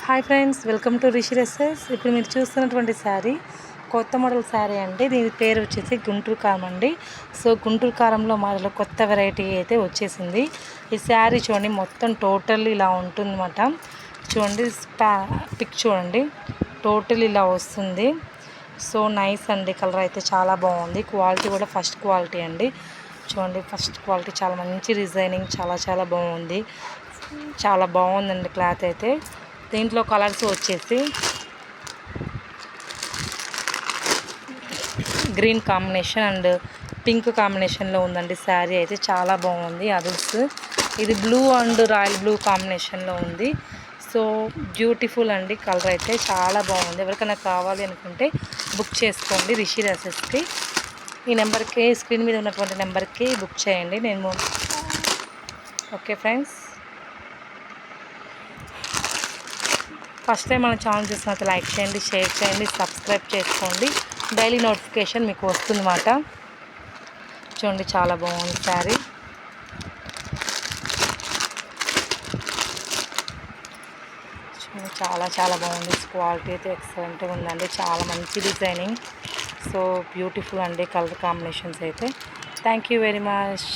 Hi friends, welcome to Rishi dresses. ఇప్పుడు మీరు చూస్తున్నటువంటి శారీ కొత్త మోడల్ శారీ అండి. దీని పేరు వచ్చేసి గుంటూరు కారం అండి. సో గుంటూరు కారంలో మరో కొత్త వెరైటీ అయితే వచ్చేసింది. ఈ శారీ చూడండి, మొత్తం టోటల్ ఇలా ఉంటుందన్నమాట. చూడండి, పిక్ చూడండి, టోటల్ ఇలా వస్తుంది. సో నైస్ అండి. కలర్ అయితే చాలా బాగుంది. క్వాలిటీ కూడా ఫస్ట్ క్వాలిటీ అండి. చూడండి, ఫస్ట్ క్వాలిటీ చాలా మంచి డిజైనింగ్, చాలా బాగుంది. చాలా బాగుందండి క్లాత్ అయితే. దీంట్లో కలర్స్ వచ్చేసి గ్రీన్ కాంబినేషన్ అండ్ పింక్ కాంబినేషన్లో ఉందండి. శారీ అయితే చాలా బాగుంది. అదుల్స్ ఇది బ్లూ అండ్ రాయల్ బ్లూ కాంబినేషన్లో ఉంది. సో బ్యూటిఫుల్ అండి. కలర్ అయితే చాలా బాగుంది. ఎవరికైనా కావాలి అనుకుంటే బుక్ చేసుకోండి రిషి డ్రెస్సెస్కి. ఈ నెంబర్కి, స్క్రీన్ మీద ఉన్నటువంటి నెంబర్కి బుక్ చేయండి. నేను ఓకే ఫ్రెండ్స్, ఫస్ట్ టైం మన ఛానల్ చూసినట్టు లైక్ చేయండి, షేర్ చేయండి, సబ్స్క్రైబ్ చేసుకోండి. డైలీ నోటిఫికేషన్ మీకు వస్తుందన్నమాట. చూడండి, చాలా బాగుంది శారీ. చాలా బాగుంది. క్వాలిటీ అయితే ఎక్సలెంట్గా ఉందండి. చాలా మంచి డిజైనింగ్. సో బ్యూటిఫుల్ అండి కలర్ కాంబినేషన్స్ అయితే. Thank you very much.